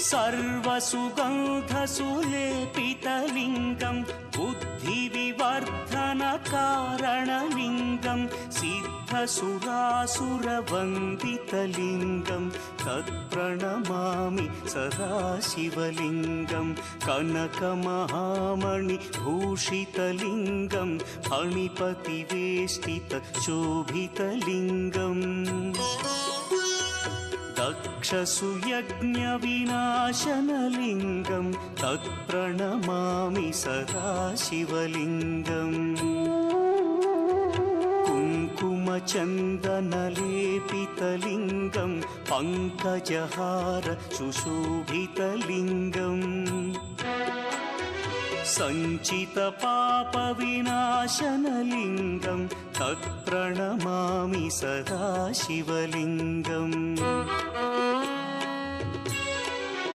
सर्वसुगन्धसुलेपितलिङ्गं बुद्धिविवर्धनकारणलिङ्गं सिद्धसुरासुरवन्दितलिङ्गं तत्प्रणमामि सदा शिवलिङ्गं कनकमहामणिभूषितलिङ्गं फणिपतिवेष्टितशोभितलिङ्गम् दक्षसुयज्ञविनाशनलिङ्गं तत्प्रणमामि सदा शिवलिङ्गम् कुङ्कुमचन्दनलेपितलिङ्गं पङ्कजहार सुशोभितलिङ्गम् सञ्चितपापविनाशनलिङ्गं तत्प्रणमामि सदा शिवलिङ्गम्